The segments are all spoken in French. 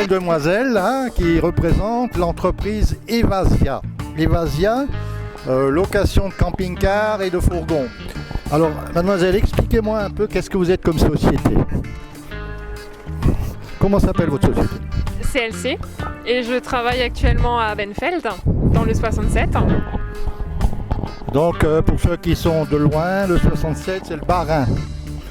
belle demoiselle là, qui représente l'entreprise Evasia. Evasia, location de camping-car et de fourgon. Alors, mademoiselle, expliquez-moi un peu qu'est-ce que vous êtes comme société. Comment s'appelle votre société? CLC, et je travaille actuellement à Benfeld, dans le 67. Donc, pour ceux qui sont de loin, le 67, c'est le Bas-Rhin.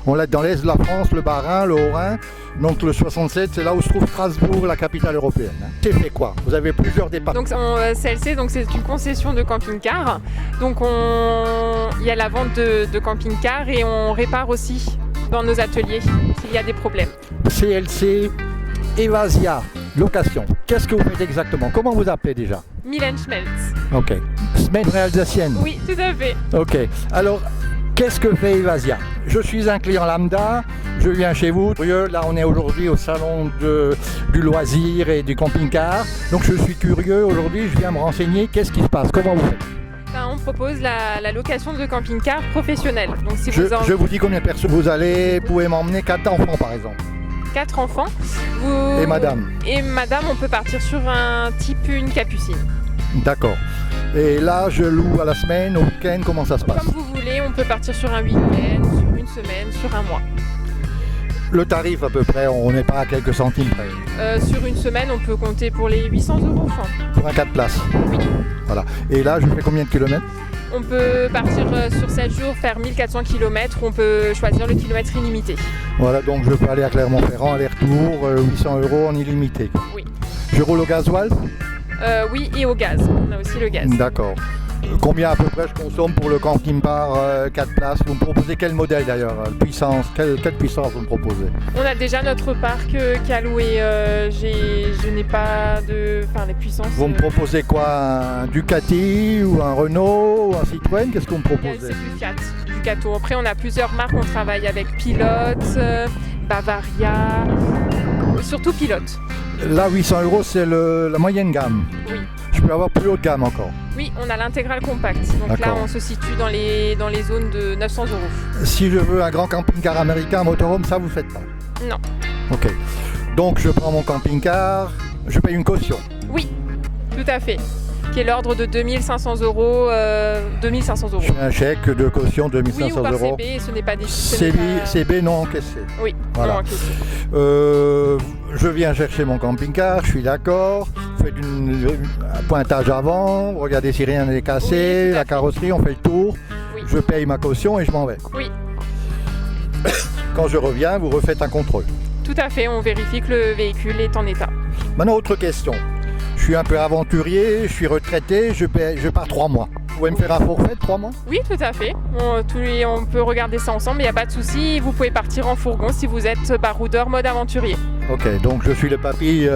On l'a dans l'est de la France, le Bas-Rhin, le Haut-Rhin. Donc, le 67, c'est là où se trouve Strasbourg, la capitale européenne. C'est fait quoi? Vous avez plusieurs départements. Donc, CLC, donc, c'est une concession de camping-car. Donc, il y a la vente de camping-car et on répare aussi dans nos ateliers s'il y a des problèmes. CLC, Evasia, location. Qu'est-ce que vous faites exactement? Comment vous appelez déjà? Milan Schmelz. Ok. Semaine alsacienne. Oui, tout à fait. Ok. Alors, qu'est-ce que fait Evasia? Je suis un client lambda, je viens chez vous. Là, on est aujourd'hui au salon du loisir et du camping-car. Donc, je suis curieux. Aujourd'hui, je viens me renseigner. Qu'est-ce qui se passe? Comment vous faites? On propose la location de camping-car professionnel. Donc, si je vous dis combien de personnes vous pouvez m'emmener 4 enfants, par exemple. 4 enfants. Et madame? Et madame, on peut partir sur un type une capucine. D'accord. Et là, je loue à la semaine, au week-end, comment ça se passe? Comme vous voulez, on peut partir sur un week-end, sur une semaine, sur un mois. Le tarif à peu près, on n'est pas à quelques centimes près. Sur une semaine, on peut compter pour les 800 €. Pour un 4 places? Oui. Voilà. Et là, je fais combien de kilomètres? On peut partir sur 7 jours, faire 1400 km, on peut choisir le kilomètre illimité. Voilà, donc je peux aller à Clermont-Ferrand, aller-retour, 800 € en illimité. Oui. Je roule au gasoil? Oui, et au gaz. On a aussi le gaz. D'accord. Combien à peu près je consomme pour le camping-car 4 places? Vous me proposez quel modèle d'ailleurs? Puissance, quelle puissance vous me proposez? On a déjà notre parc qui a loué. Je n'ai pas les puissances. Vous me proposez quoi? Un Ducati ou un Renault ou un Citroën? Qu'est-ce que vous me proposez? C'est du Fiat, Ducato. Après, on a plusieurs marques. On travaille avec Pilote, Bavaria, surtout Pilote. Là, 800 €, c'est la moyenne gamme. Oui. Je peux avoir plus haut de gamme encore. Oui, on a l'intégrale compact. Donc là, on se situe dans les zones de 900 €. Si je veux un grand camping-car américain, un motorhome, ça vous faites pas? Non. Ok. Donc je prends mon camping-car, je paye une caution. Oui, tout à fait. Qui est l'ordre de 2500 €. 2500 €. Je fais un chèque de caution de 2500 €. Oui, ou par CB, ce n'est pas des... CB non encaissé. Oui, voilà. Non encaissé. Je viens chercher mon camping-car, je suis d'accord. Vous faites un pointage avant, vous regardez si rien n'est cassé, la carrosserie, on fait le tour. Oui. Je paye ma caution et je m'en vais. Oui. Quand je reviens, vous refaites un contrôle. Tout à fait, on vérifie que le véhicule est en état. Maintenant, autre question. Je suis un peu aventurier, je suis retraité, je pars 3 mois. Vous pouvez me faire un forfait de 3 mois? Oui, tout à fait. On peut regarder ça ensemble, il n'y a pas de souci. Vous pouvez partir en fourgon si vous êtes baroudeur mode aventurier. Ok, donc je suis le papy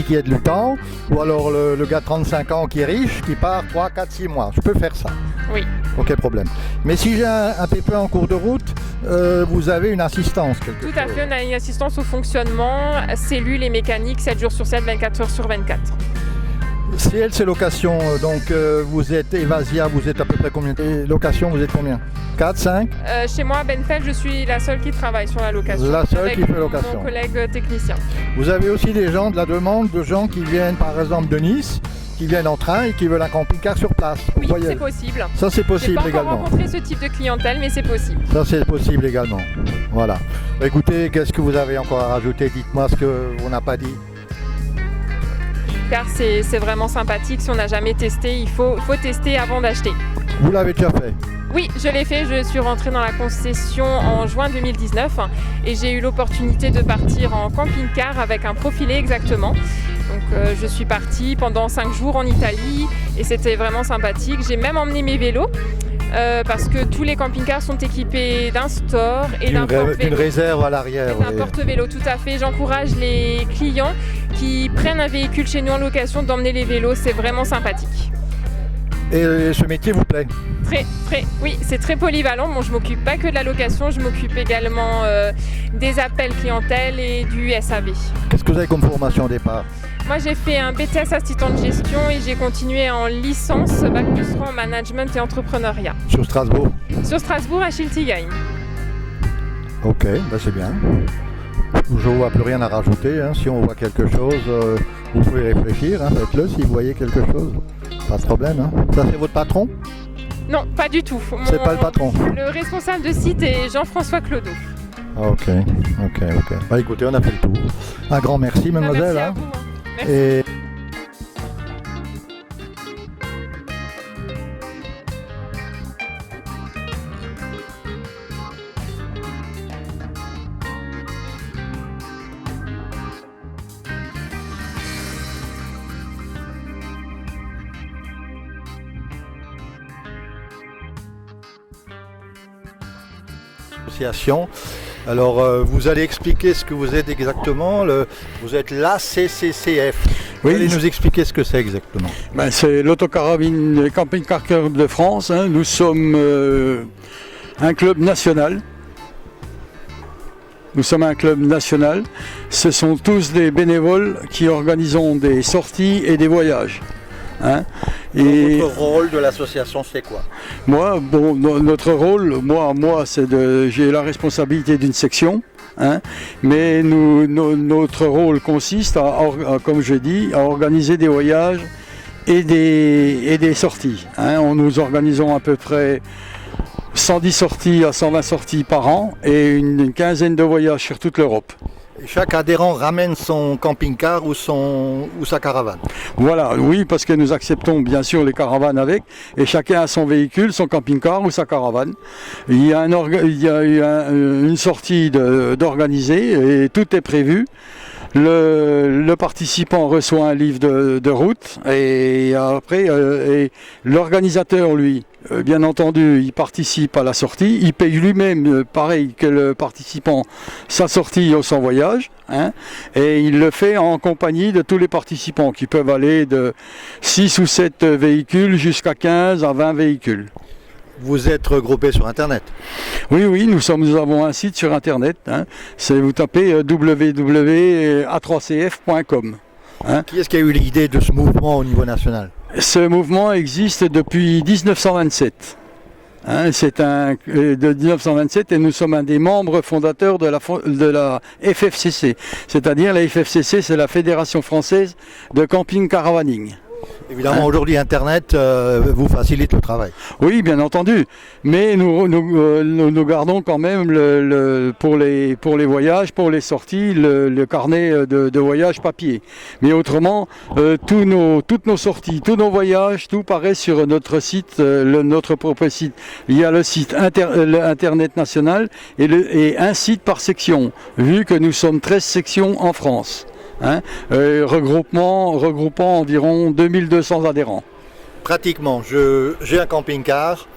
qui aide le temps, ou alors le gars de 35 ans qui est riche, qui part 3, 4, 6 mois. Je peux faire ça. Oui. Aucun problème. Mais si j'ai un pépin en cours de route, vous avez une assistance quelque Tout à chose. fait, on a une assistance au fonctionnement, cellules et mécaniques, 7 jours sur 7, 24 heures sur 24. CLC location, donc vous êtes Evasia, vous êtes à peu près combien? Et location, vous êtes combien? 4, 5? Chez moi, à Benfeld, je suis la seule qui travaille sur la location. La seule avec qui fait location. Mon collègue technicien. Vous avez aussi des gens de la demande, de gens qui viennent par exemple de Nice, qui viennent en train et qui veulent un camping-car sur place. Oui, c'est possible. Ça c'est possible J'ai pas également. encore rencontré ce type de clientèle, mais c'est possible. Ça c'est possible également. Voilà. Écoutez, qu'est-ce que vous avez encore à rajouter? Dites-moi ce que on n'a pas dit. Car c'est vraiment sympathique. Si on n'a jamais testé, il faut tester avant d'acheter. Vous l'avez déjà fait? Oui, je l'ai fait. Je suis rentrée dans la concession en juin 2019 et j'ai eu l'opportunité de partir en camping-car avec un profilé exactement. Donc je suis partie pendant 5 jours en Italie et c'était vraiment sympathique. J'ai même emmené mes vélos. Parce que tous les camping-cars sont équipés d'un store et d'un porte-vélo. D'une réserve à l'arrière. D'un porte-vélo, tout à fait. J'encourage les clients qui prennent un véhicule chez nous en location d'emmener les vélos, c'est vraiment sympathique. Et ce métier vous plaît? Oui, c'est très polyvalent. Bon, je m'occupe pas que de la location, je m'occupe également des appels clientèle et du SAV. Qu'est-ce que vous avez comme formation au départ? Moi, j'ai fait un BTS assistant de gestion et j'ai continué en licence Bac+3 en management et entrepreneuriat. Sur Strasbourg? Sur Strasbourg, à Schiltigheim. Ok, bah c'est bien. Je ne vois plus rien à rajouter. Hein. Si on voit quelque chose, vous pouvez réfléchir. Hein. Faites-le si vous voyez quelque chose. Pas de problème. Hein. Ça, c'est votre patron? Non, pas du tout. C'est pas le patron. Le responsable de site est Jean-François Clodeau. Ok. Bah, écoutez, on a fait le tour. Un grand merci, mademoiselle. Merci à hein. vous. Merci. Et... association. Alors, vous allez expliquer ce que vous êtes exactement. Vous êtes l'ACCCF. Vous allez nous expliquer ce que c'est exactement. Ben, c'est l'Autocarabine Camping Car Club de France. Hein. Nous sommes un club national. Nous sommes un club national. Ce sont tous des bénévoles qui organisons des sorties et des voyages. Hein. Et votre rôle de l'association, c'est quoi? Moi, bon, notre rôle, moi, c'est j'ai la responsabilité d'une section, hein, mais notre rôle consiste, comme je dis, à organiser des voyages et des sorties. Hein. Nous organisons à peu près 110 sorties à 120 sorties par an et une quinzaine de voyages sur toute l'Europe. Chaque adhérent ramène son camping-car ou sa caravane. Voilà, oui, parce que nous acceptons bien sûr les caravanes avec, et chacun a son véhicule, son camping-car ou sa caravane. Il y a une sortie d'organiser et tout est prévu. Le participant reçoit un livre de route et après et l'organisateur, lui, bien entendu, il participe à la sortie, il paye lui-même, pareil que le participant, sa sortie ou son voyage, hein, et il le fait en compagnie de tous les participants qui peuvent aller de 6 ou 7 véhicules jusqu'à 15 à 20 véhicules. Vous êtes regroupés sur Internet? Oui, nous avons un site sur Internet. Hein. Vous tapez www.a3cf.com. Hein. Qui est-ce qui a eu l'idée de ce mouvement au niveau national? Ce mouvement existe depuis 1927. Hein, de 1927 et nous sommes un des membres fondateurs de la FFCC. C'est-à-dire la FFCC, c'est la Fédération Française de Camping Caravaning. Évidemment, aujourd'hui, Internet vous facilite le travail. Oui, bien entendu. Mais nous gardons quand même pour les voyages, pour les sorties, le carnet de voyage papier. Mais autrement, toutes nos sorties, tous nos voyages, tout paraît sur notre site, notre propre site. Il y a le site Internet national et un site par section, vu que nous sommes 13 sections en France. Hein, regroupant environ 2200 adhérents. Pratiquement, j'ai un camping-car,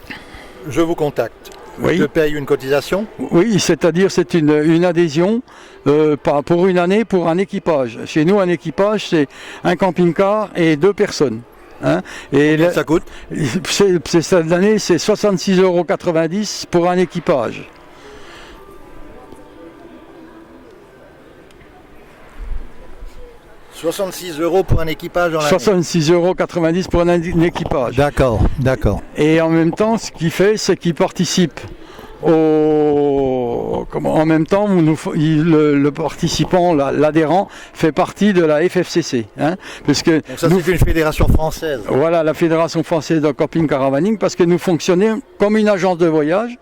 je vous contacte. Oui. Je paye une cotisation? Oui, c'est-à-dire c'est une adhésion pour une année pour un équipage. Chez nous, un équipage, c'est un camping-car et 2 personnes. Hein, et combien ça coûte? Cette année, c'est 66,90 € pour un équipage. « 66 € pour un équipage dans l'année. 66,90 € pour un équipage. D'accord. Et en même temps, ce qu'il fait, c'est qu'il participe en même temps, le participant, l'adhérent, fait partie de la FFCC. Hein, parce que donc ça, c'est une fédération française. Voilà, la Fédération Française de Camping Caravaning, parce que nous fonctionnons comme une agence de voyage,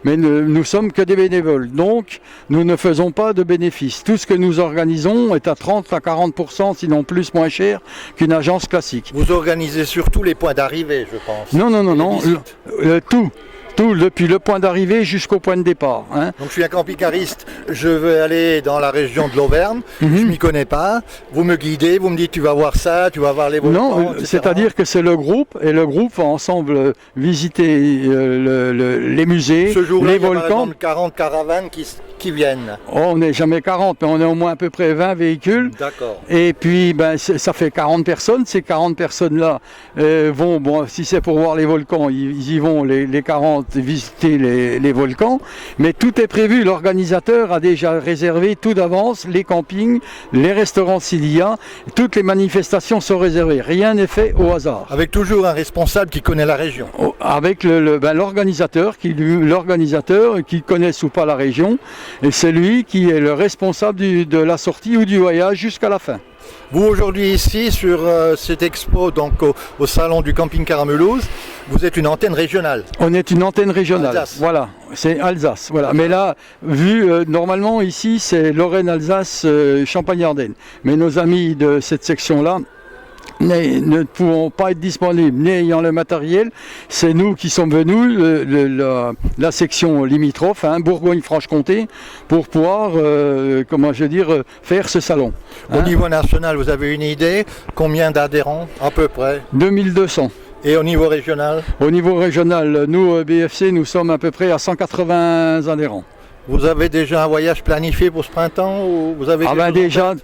mais nous sommes que des bénévoles. Donc, nous ne faisons pas de bénéfices. Tout ce que nous organisons est à 30 à 40%, sinon plus, moins cher qu'une agence classique. Vous organisez surtout les points d'arrivée, je pense. Non. Tout, depuis le point d'arrivée jusqu'au point de départ. Hein. Donc je suis un camping-cariste, je veux aller dans la région de l'Auvergne, je ne m'y connais pas, vous me guidez, vous me dites tu vas voir ça, tu vas voir les volcans, non, c'est-à-dire que c'est le groupe, et le groupe va ensemble visiter les musées, ce jour-là, les il y a volcans. Par exemple 40 caravanes qui viennent. Oh, on n'est jamais 40, mais on est au moins à peu près 20 véhicules. D'accord. Et puis ça fait 40 personnes, ces 40 personnes-là si c'est pour voir les volcans, ils y vont les 40 visiter les volcans, mais tout est prévu. L'organisateur a déjà réservé tout d'avance les campings, les restaurants s'il y a, toutes les manifestations sont réservées. Rien n'est fait au hasard. Avec toujours un responsable qui connaît la région. Avec l'organisateur qui connaisse ou pas la région, Et c'est lui qui est le responsable de la sortie ou du voyage jusqu'à la fin. Vous aujourd'hui ici sur cette expo, donc au salon du camping-car à Mulhouse, vous êtes une antenne régionale. On est une antenne régionale. Alsace. Voilà, c'est Alsace. Voilà. Mais là, vu normalement ici, c'est Lorraine, Alsace, Champagne-Ardenne. Mais nos amis de cette section-là ne pouvant pas être disponibles, n'ayant le matériel, c'est nous qui sommes venus, la section limitrophe, Bourgogne-Franche-Comté, pour pouvoir, faire ce salon. Au niveau national, vous avez une idée combien d'adhérents à peu près? 2200. Et au niveau régional? Au niveau régional, nous, BFC, nous sommes à peu près à 180 adhérents. Vous avez déjà un voyage planifié pour ce printemps ou vous avez déjà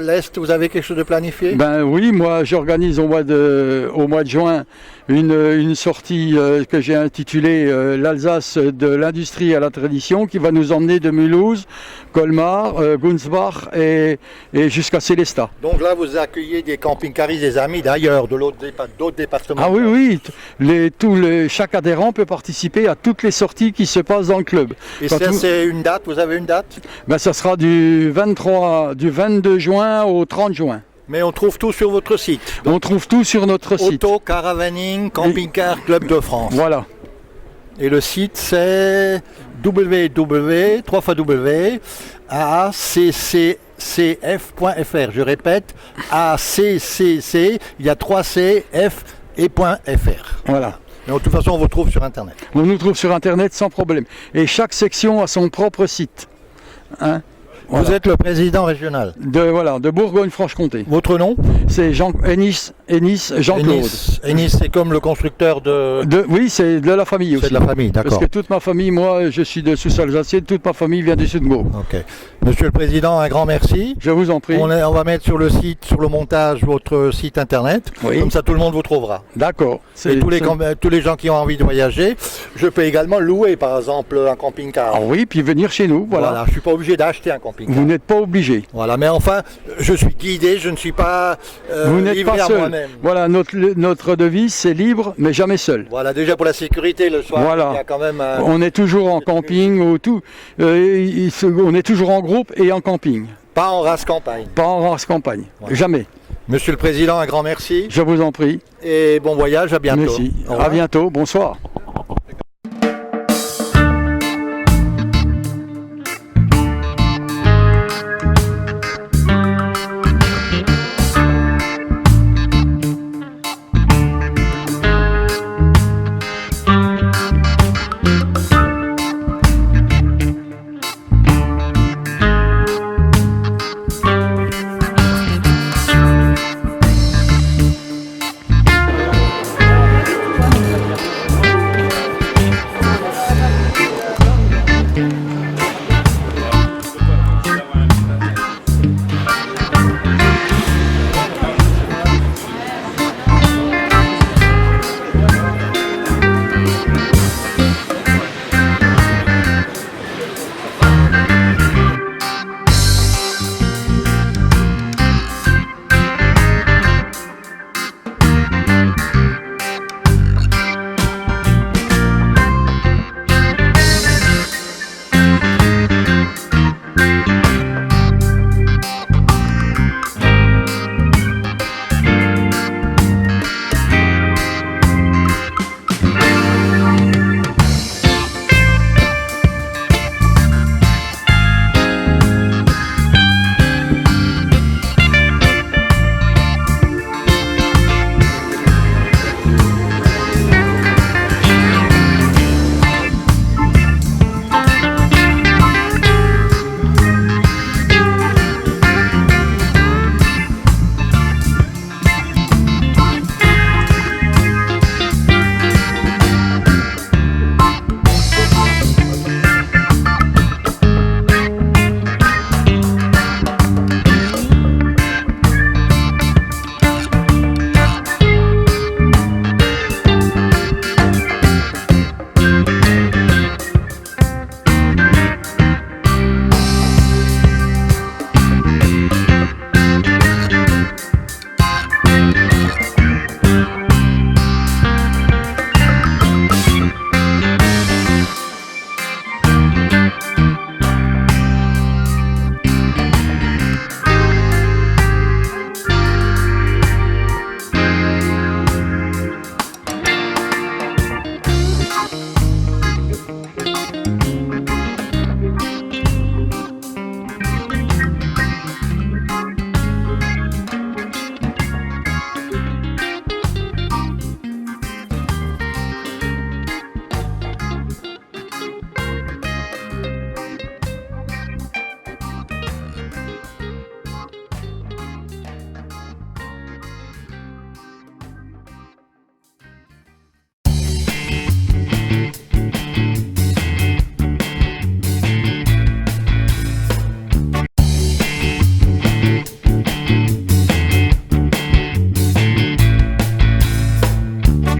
l'Est, vous avez quelque chose de planifié? Ben oui, moi j'organise au mois de juin une sortie que j'ai intitulée l'Alsace de l'industrie à la tradition, qui va nous emmener de Mulhouse, Colmar, Gunsbach et jusqu'à Célestat. Donc là vous accueillez des camping-caristes, des amis d'ailleurs, d'autres départements. Ah oui, chaque adhérent peut participer à toutes les sorties qui se passent dans le club. Et c'est une date, vous avez une date? Ben ça sera du 22 juin au 30 juin. Mais on trouve tout sur votre site. Donc, on trouve tout sur notre site. Auto, caravaning, camping-car, Club de France. Voilà. Et le site c'est www.accccf.fr. Je répète, ACCC, il y a 3 C, F et .fr. Voilà. Mais de toute façon, on vous trouve sur Internet. On nous trouve sur Internet sans problème. Et chaque section a son propre site. Voilà. Vous êtes le président régional de Bourgogne-Franche-Comté. Votre nom? C'est Ennis Jean-Claude. Ennis, c'est comme le constructeur oui, c'est de la famille aussi. C'est de la famille, d'accord. Parce que toute ma famille, moi, je suis de Sousse-Alsacienne, toute ma famille vient du Sud-Meaux. Ok. Monsieur le Président, un grand merci. Je vous en prie. On va mettre sur le site, sur le montage, votre site internet. Oui. Comme ça, tout le monde vous trouvera. D'accord. Et tous les gens qui ont envie de voyager, je peux également louer, par exemple, un camping-car. Ah oui, puis venir chez nous, voilà. Je ne suis pas obligé d'acheter un camping-car. Vous n'êtes pas obligé. Voilà, mais enfin, je suis guidé, je ne suis pas vous n'êtes livré pas seul. à moi-même. Voilà, notre devise, c'est libre, mais jamais seul. Voilà, déjà pour la sécurité, le soir, voilà. il y a quand même... on est toujours en camping, on est toujours en groupe et en camping. Pas en race campagne. Pas en race campagne, voilà. Jamais. Monsieur le Président, un grand merci. Je vous en prie. Et bon voyage, à bientôt. Merci. À bientôt, bonsoir.